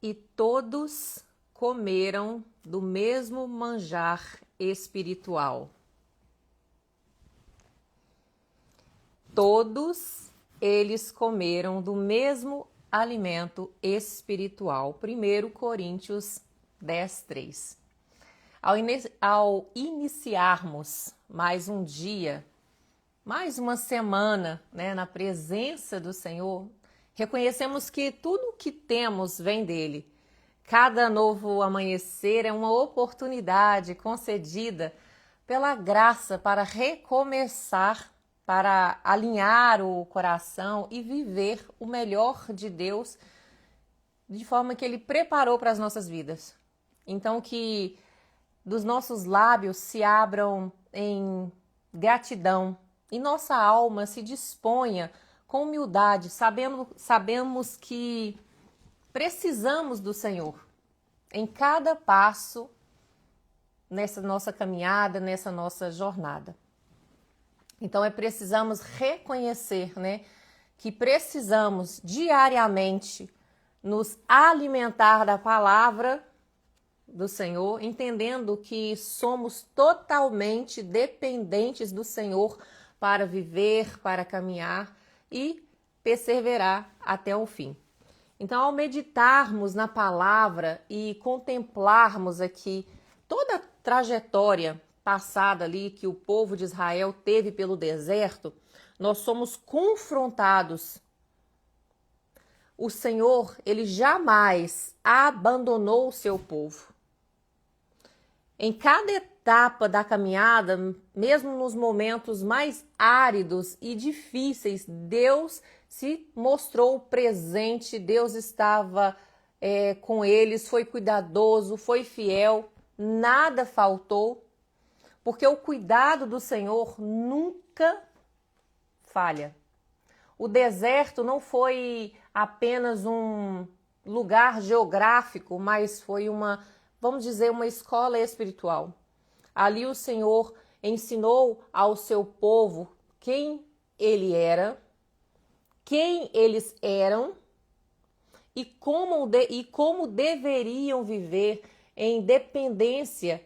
E todos comeram do mesmo manjar espiritual. Todos eles comeram do mesmo alimento espiritual. 1 Coríntios 10:3. Ao iniciarmos mais um dia, mais uma semana, na presença do Senhor, reconhecemos que tudo o que temos vem dele. Cada novo amanhecer é uma oportunidade concedida pela graça para recomeçar, para alinhar o coração e viver o melhor de Deus de forma que Ele preparou para as nossas vidas. Então, que dos nossos lábios se abram em gratidão e nossa alma se disponha com humildade, sabemos que precisamos do Senhor em cada passo nessa nossa caminhada, nessa nossa jornada. Então, precisamos reconhecer, que precisamos diariamente nos alimentar da palavra do Senhor, entendendo que somos totalmente dependentes do Senhor para viver, para caminhar e perseverar até o fim. Então, ao meditarmos na palavra e contemplarmos aqui toda a trajetória passada ali que o povo de Israel teve pelo deserto, nós somos confrontados. O Senhor, Ele jamais abandonou o seu povo. Em cada etapa da caminhada, mesmo nos momentos mais áridos e difíceis, Deus se mostrou presente, Deus estava com eles, foi cuidadoso, foi fiel, nada faltou, porque o cuidado do Senhor nunca falha. O deserto não foi apenas um lugar geográfico, mas foi uma escola espiritual. Ali o Senhor ensinou ao seu povo quem ele era, quem eles eram e como deveriam viver em dependência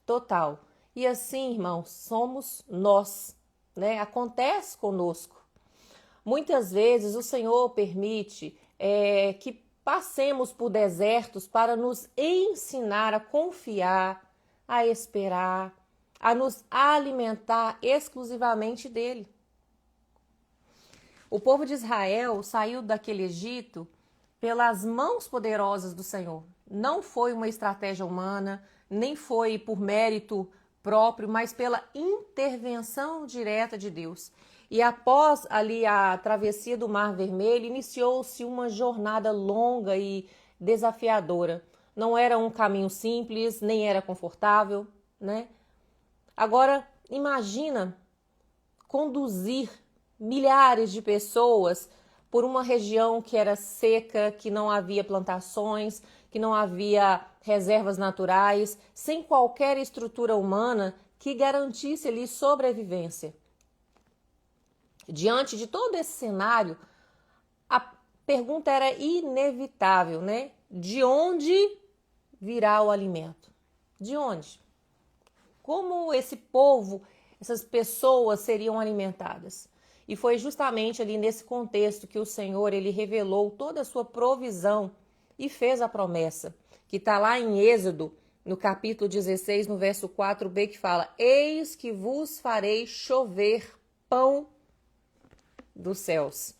total. E assim, irmãos, somos nós, Acontece conosco. Muitas vezes o Senhor permite que passemos por desertos para nos ensinar a confiar, a esperar, a nos alimentar exclusivamente dele. O povo de Israel saiu daquele Egito pelas mãos poderosas do Senhor. Não foi uma estratégia humana, nem foi por mérito próprio, mas pela intervenção direta de Deus. E após ali a travessia do Mar Vermelho, iniciou-se uma jornada longa e desafiadora. Não era um caminho simples, nem era confortável, Agora, imagina conduzir milhares de pessoas por uma região que era seca, que não havia plantações, que não havia reservas naturais, sem qualquer estrutura humana que garantisse ali sobrevivência. Diante de todo esse cenário, a pergunta era inevitável, De onde virá o alimento? De onde? Como esse povo, essas pessoas seriam alimentadas? E foi justamente ali nesse contexto que o Senhor, Ele revelou toda a sua provisão e fez a promessa, que está lá em Êxodo, no capítulo 16, no verso 4b, que fala: eis que vos farei chover pão dos céus,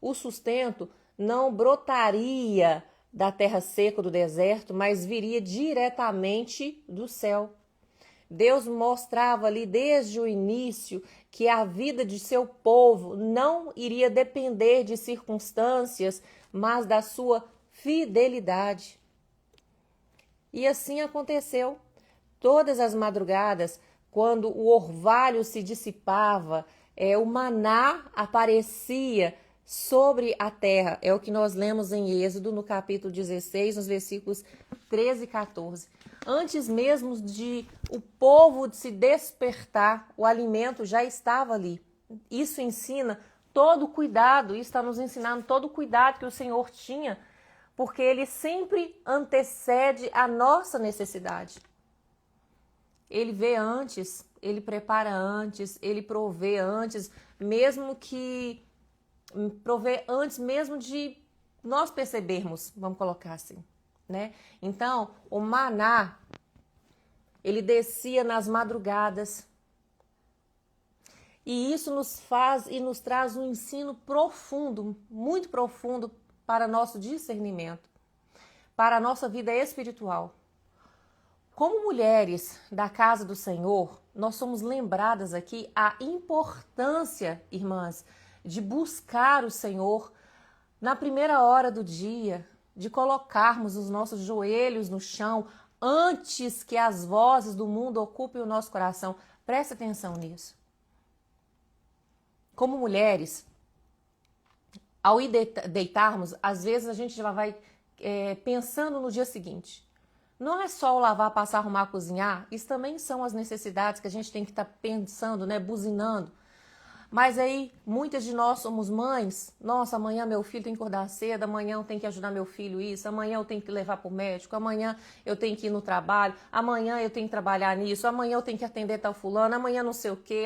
O sustento não brotaria da terra seca do deserto, mas viria diretamente do céu. Deus mostrava ali desde o início que a vida de seu povo não iria depender de circunstâncias, mas da sua fidelidade. E assim aconteceu. Todas as madrugadas, quando o orvalho se dissipava, o maná aparecia sobre a terra. É o que nós lemos em Êxodo, no capítulo 16, nos versículos 13 e 14. Antes mesmo de o povo se despertar, o alimento já estava ali. Isso ensina todo cuidado, isso está nos ensinando todo o cuidado que o Senhor tinha, porque Ele sempre antecede a nossa necessidade. Ele vê antes, Ele prepara antes, Ele provê antes, mesmo de nós percebermos, vamos colocar assim, né? Então, o maná, ele descia nas madrugadas, e isso nos faz e nos traz um ensino profundo, muito profundo para nosso discernimento, para a nossa vida espiritual. Como mulheres da casa do Senhor, nós somos lembradas aqui a importância, irmãs, de buscar o Senhor na primeira hora do dia, de colocarmos os nossos joelhos no chão antes que as vozes do mundo ocupem o nosso coração. Preste atenção nisso. Como mulheres, ao ir deitarmos, às vezes a gente já vai pensando no dia seguinte. Não é só o lavar, passar, arrumar, cozinhar. Isso também são as necessidades que a gente tem que estar pensando, né? Buzinando. Mas aí, muitas de nós somos mães. Nossa, amanhã meu filho tem que acordar cedo, amanhã eu tenho que ajudar meu filho isso, amanhã eu tenho que levar para o médico, amanhã eu tenho que ir no trabalho, amanhã eu tenho que trabalhar nisso, amanhã eu tenho que atender tal fulano, amanhã não sei o quê,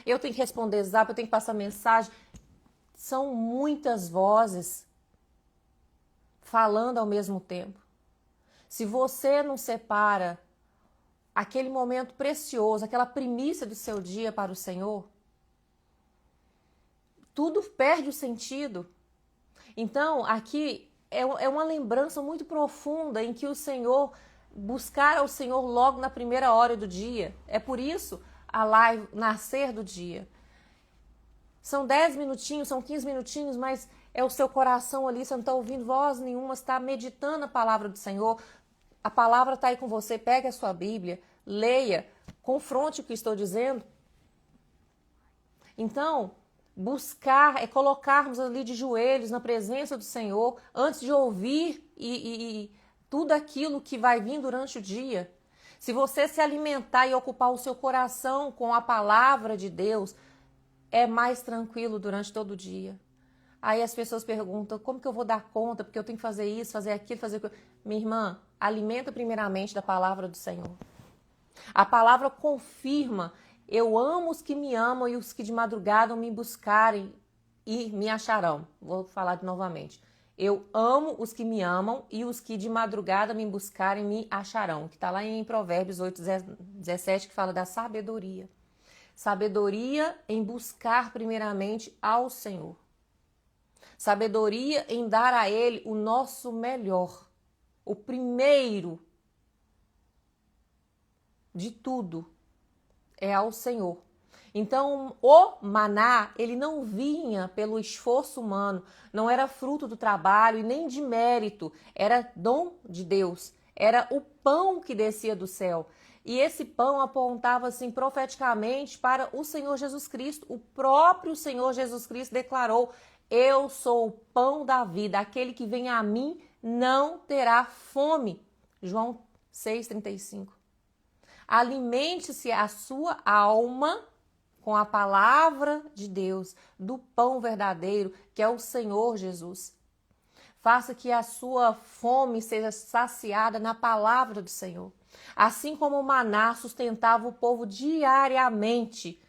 eu tenho que responder zap, eu tenho que passar mensagem. São muitas vozes falando ao mesmo tempo. Se você não separa aquele momento precioso, aquela primícia do seu dia para o Senhor, tudo perde o sentido. Então, aqui é uma lembrança muito profunda em que o Senhor, buscar ao Senhor logo na primeira hora do dia. É por isso a live Nascer do Dia. São 10 minutinhos, são 15 minutinhos, mas é o seu coração ali, você não está ouvindo voz nenhuma, você está meditando a palavra do Senhor. A palavra está aí com você, pegue a sua Bíblia, leia, confronte o que estou dizendo. Então, buscar é colocarmos ali de joelhos na presença do Senhor antes de ouvir e tudo aquilo que vai vir durante o dia. Se você se alimentar e ocupar o seu coração com a palavra de Deus, é mais tranquilo durante todo o dia. Aí as pessoas perguntam, como que eu vou dar conta? Porque eu tenho que fazer isso, fazer aquilo, fazer aquilo. Minha irmã, alimenta primeiramente da palavra do Senhor. A palavra confirma, eu amo os que me amam e os que de madrugada me buscarem e me acharão. Vou falar novamente. Eu amo os que me amam e os que de madrugada me buscarem me acharão. Que está lá em Provérbios 8:17, que fala da sabedoria. Sabedoria em buscar primeiramente ao Senhor. Sabedoria em dar a Ele o nosso melhor. O primeiro de tudo é ao Senhor. Então, o maná, ele não vinha pelo esforço humano, não era fruto do trabalho e nem de mérito, era dom de Deus, era o pão que descia do céu. E esse pão apontava assim profeticamente para o Senhor Jesus Cristo. O próprio Senhor Jesus Cristo declarou: eu sou o pão da vida, aquele que vem a mim não terá fome. João 6,35. Alimente-se a sua alma com a palavra de Deus, do pão verdadeiro, que é o Senhor Jesus. Faça que a sua fome seja saciada na palavra do Senhor. Assim como o maná sustentava o povo diariamente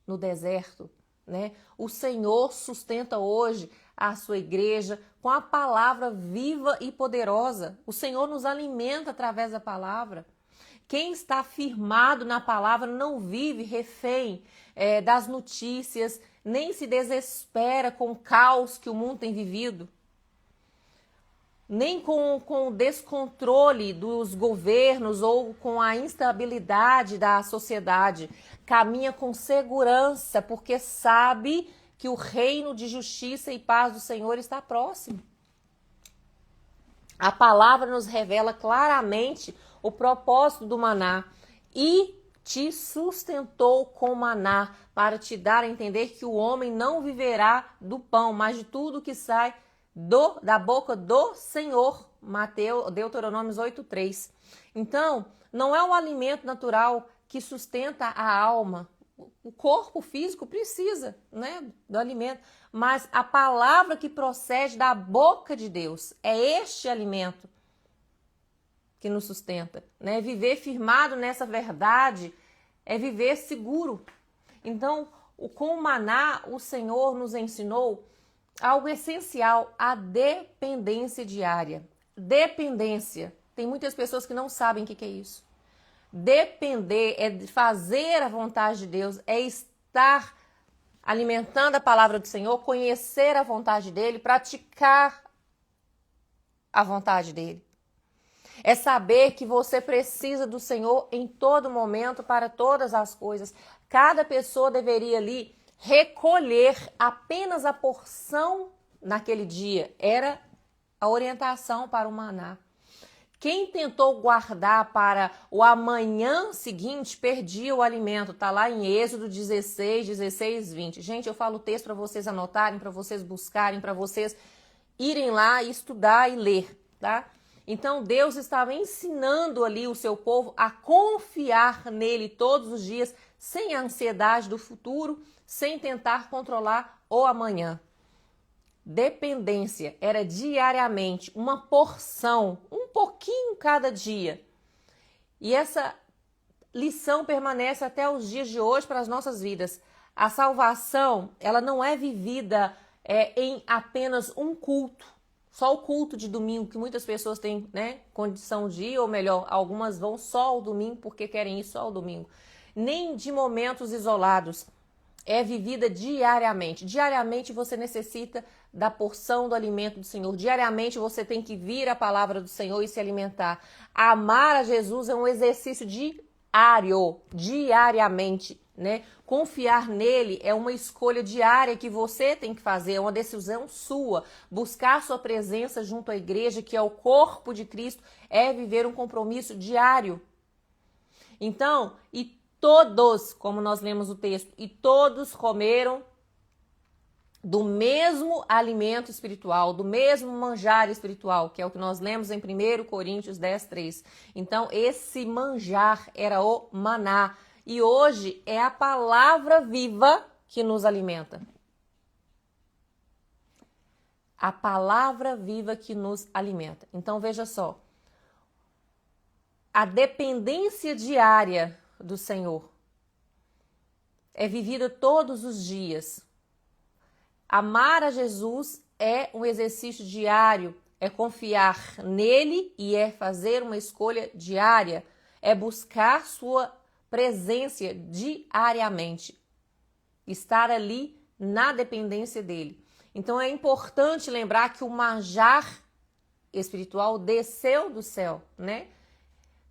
no deserto, né? O Senhor sustenta hoje a sua igreja com a palavra viva e poderosa. O Senhor nos alimenta através da palavra. Quem está firmado na palavra não vive refém das notícias, nem se desespera com o caos que o mundo tem vivido, nem com o descontrole dos governos ou com a instabilidade da sociedade. Caminha com segurança, porque sabe que o reino de justiça e paz do Senhor está próximo. A palavra nos revela claramente o propósito do maná e te sustentou com maná para te dar a entender que o homem não viverá do pão, mas de tudo que sai da boca do Senhor. Deuteronômio 8:3. Então, não é um alimento natural que sustenta a alma, O corpo físico precisa, né, do alimento, mas a palavra que procede da boca de Deus é este alimento que nos sustenta, né? Viver firmado nessa verdade é viver seguro. Então, com o maná, o Senhor nos ensinou algo essencial, a dependência diária. Dependência. Tem muitas pessoas que não sabem o que é isso. Depender é fazer a vontade de Deus, é estar alimentando a palavra do Senhor, conhecer a vontade dele, praticar a vontade dele. É saber que você precisa do Senhor em todo momento para todas as coisas. Cada pessoa deveria ali recolher apenas a porção naquele dia. Era a orientação para o maná. Quem tentou guardar para o amanhã seguinte, perdia o alimento. Está lá em Êxodo 16, 20. Gente, eu falo o texto para vocês anotarem, para vocês buscarem, para vocês irem lá estudar e ler, tá? Então, Deus estava ensinando ali o seu povo a confiar nele todos os dias, sem a ansiedade do futuro, sem tentar controlar o amanhã. Dependência era diariamente, uma porção, um pouquinho cada dia. E essa lição permanece até os dias de hoje para as nossas vidas. A salvação, ela não é vivida em apenas um culto. Só o culto de domingo, que muitas pessoas têm, né, condição de ir, ou melhor, algumas vão só ao domingo porque querem ir só ao domingo. Nem de momentos isolados. É vivida diariamente. Diariamente você necessita da porção do alimento do Senhor. Diariamente você tem que vir a palavra do Senhor e se alimentar. Amar a Jesus é um exercício diário, diariamente, né? Confiar nele é uma escolha diária que você tem que fazer, é uma decisão sua. Buscar sua presença junto à igreja, que é o corpo de Cristo, é viver um compromisso diário. Então, e todos, como nós lemos o texto, e todos comeram do mesmo alimento espiritual, do mesmo manjar espiritual, que é o que nós lemos em 1 Coríntios 10, 3. Então, esse manjar era o maná. E hoje é a palavra viva que nos alimenta. A palavra viva que nos alimenta. Então, veja só. A dependência diária do Senhor é vivida todos os dias. Amar a Jesus é um exercício diário, é confiar nele e é fazer uma escolha diária, é buscar sua presença diariamente, estar ali na dependência dele. Então é importante lembrar que o manjar espiritual desceu do céu, né?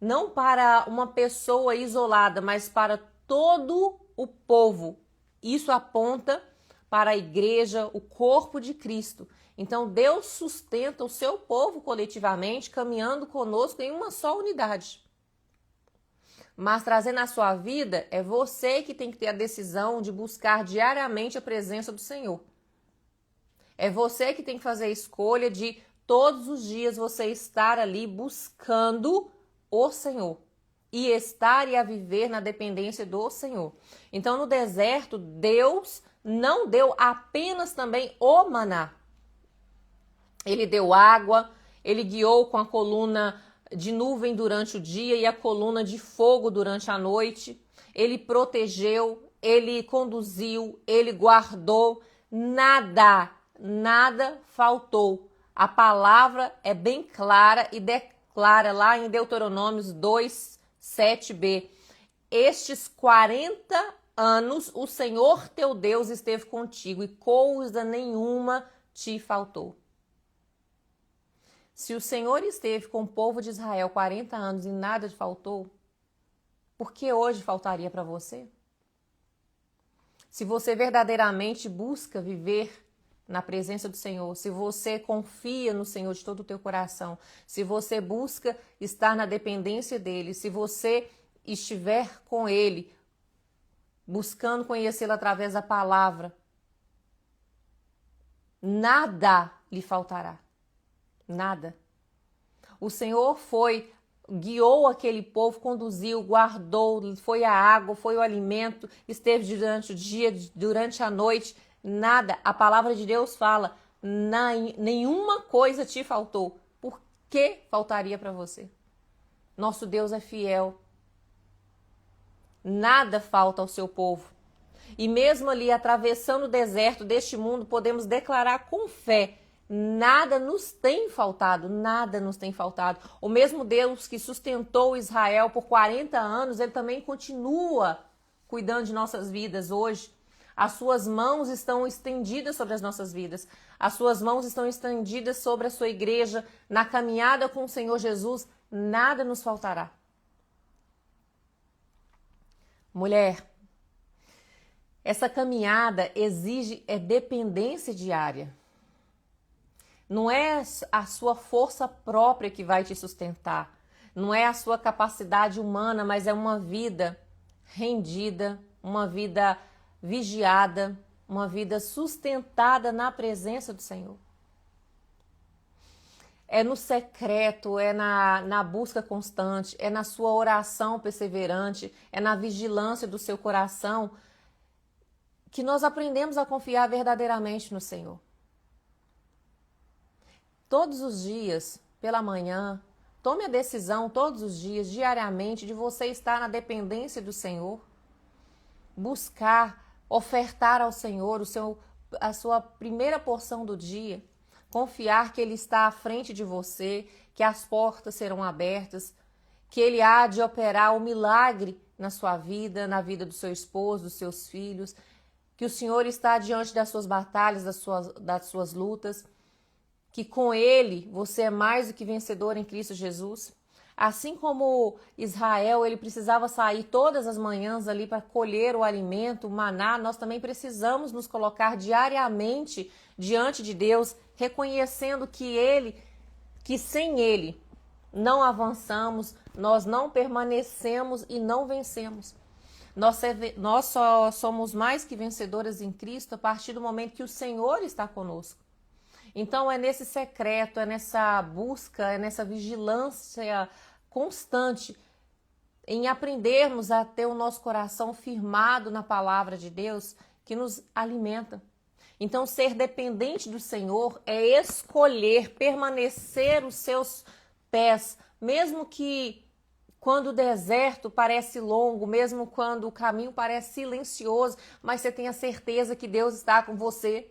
Não para uma pessoa isolada, mas para todo o povo. Isso aponta para a igreja, o corpo de Cristo. Então Deus sustenta o seu povo coletivamente, caminhando conosco em uma só unidade. Mas trazendo a sua vida, é você que tem que ter a decisão de buscar diariamente a presença do Senhor. É você que tem que fazer a escolha de todos os dias você estar ali buscando o Senhor e estar e a viver na dependência do Senhor. Então, no deserto, Deus não deu apenas também o maná. Ele deu água, ele guiou com a coluna de nuvem durante o dia e a coluna de fogo durante a noite. Ele protegeu, ele conduziu, ele guardou. Nada faltou. A palavra é bem clara e declara lá em Deuteronômios 2, 7b. Estes 40 anos o Senhor teu Deus esteve contigo e coisa nenhuma te faltou. Se o Senhor esteve com o povo de Israel 40 anos e nada te faltou, por que hoje faltaria para você? Se você verdadeiramente busca viver na presença do Senhor, se você confia no Senhor de todo o teu coração, se você busca estar na dependência dele, se você estiver com ele, buscando conhecê-lo através da palavra, nada lhe faltará. Nada. O Senhor foi guiou aquele povo, conduziu, guardou, foi a água, foi o alimento, esteve durante o dia, durante a noite, nada. A palavra de Deus fala, nenhuma coisa te faltou. Por que faltaria para você? Nosso Deus é fiel. Nada falta ao seu povo. E mesmo ali atravessando o deserto deste mundo, podemos declarar com fé: nada nos tem faltado, nada nos tem faltado. O mesmo Deus que sustentou Israel por 40 anos, ele também continua cuidando de nossas vidas hoje. As suas mãos estão estendidas sobre as nossas vidas. As suas mãos estão estendidas sobre a sua igreja. Na caminhada com o Senhor Jesus, nada nos faltará. Mulher, essa caminhada exige dependência diária. Não é a sua força própria que vai te sustentar. Não é a sua capacidade humana, mas é uma vida rendida, uma vida vigiada, uma vida sustentada na presença do Senhor. É no secreto, é na busca constante, é na sua oração perseverante, é na vigilância do seu coração que nós aprendemos a confiar verdadeiramente no Senhor. Todos os dias, pela manhã, tome a decisão todos os dias, diariamente, de você estar na dependência do Senhor. Buscar, ofertar ao Senhor a sua primeira porção do dia. Confiar que Ele está à frente de você, que as portas serão abertas, que Ele há de operar o milagre na sua vida, na vida do seu esposo, dos seus filhos, que o Senhor está diante das suas batalhas, das suas lutas, que com Ele você é mais do que vencedor em Cristo Jesus. Assim como Israel, ele precisava sair todas as manhãs ali para colher o alimento, o maná, nós também precisamos nos colocar diariamente diante de Deus, reconhecendo que sem Ele não avançamos, nós não permanecemos e não vencemos. Nós só somos mais que vencedoras em Cristo a partir do momento que o Senhor está conosco. Então é nesse secreto, é nessa busca, é nessa vigilância constante em aprendermos a ter o nosso coração firmado na palavra de Deus que nos alimenta. Então ser dependente do Senhor é escolher permanecer os seus pés, mesmo que quando o deserto parece longo, mesmo quando o caminho parece silencioso, mas você tenha certeza que Deus está com você.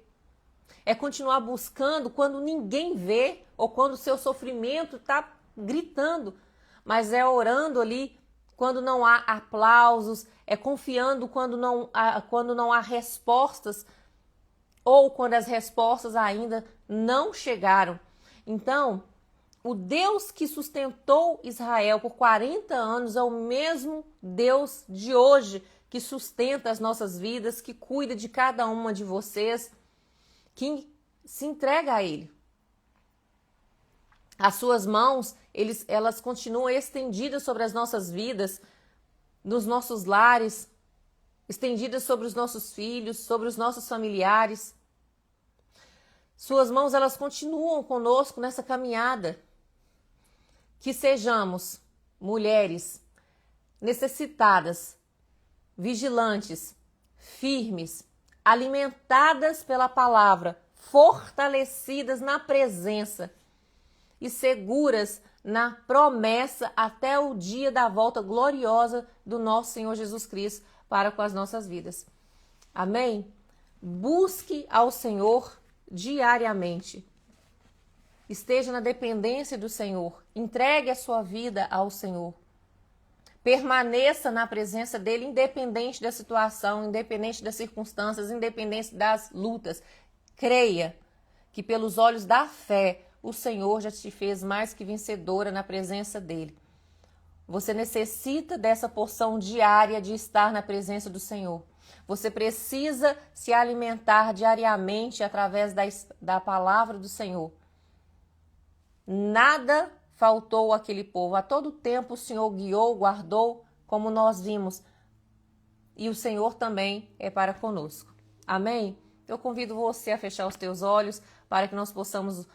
É continuar buscando quando ninguém vê ou quando o seu sofrimento está gritando, mas é orando ali quando não há aplausos, é confiando quando não há respostas ou quando as respostas ainda não chegaram. Então, o Deus que sustentou Israel por 40 anos é o mesmo Deus de hoje que sustenta as nossas vidas, que cuida de cada uma de vocês, que se entrega a Ele. As suas mãos, elas continuam estendidas sobre as nossas vidas, nos nossos lares, estendidas sobre os nossos filhos, sobre os nossos familiares. Suas mãos, elas continuam conosco nessa caminhada. Que sejamos mulheres necessitadas, vigilantes, firmes, alimentadas pela palavra, fortalecidas na presença e seguras na promessa até o dia da volta gloriosa do nosso Senhor Jesus Cristo para com as nossas vidas. Amém? Busque ao Senhor diariamente. Esteja na dependência do Senhor. Entregue a sua vida ao Senhor. Permaneça na presença dele, independente da situação, independente das circunstâncias, independente das lutas. Creia que pelos olhos da fé, o Senhor já te fez mais que vencedora na presença dele. Você necessita dessa porção diária de estar na presença do Senhor. Você precisa se alimentar diariamente através da palavra do Senhor. Nada faltou àquele povo. A todo tempo o Senhor guiou, guardou, como nós vimos. E o Senhor também é para conosco. Amém? Eu convido você a fechar os teus olhos para que nós possamos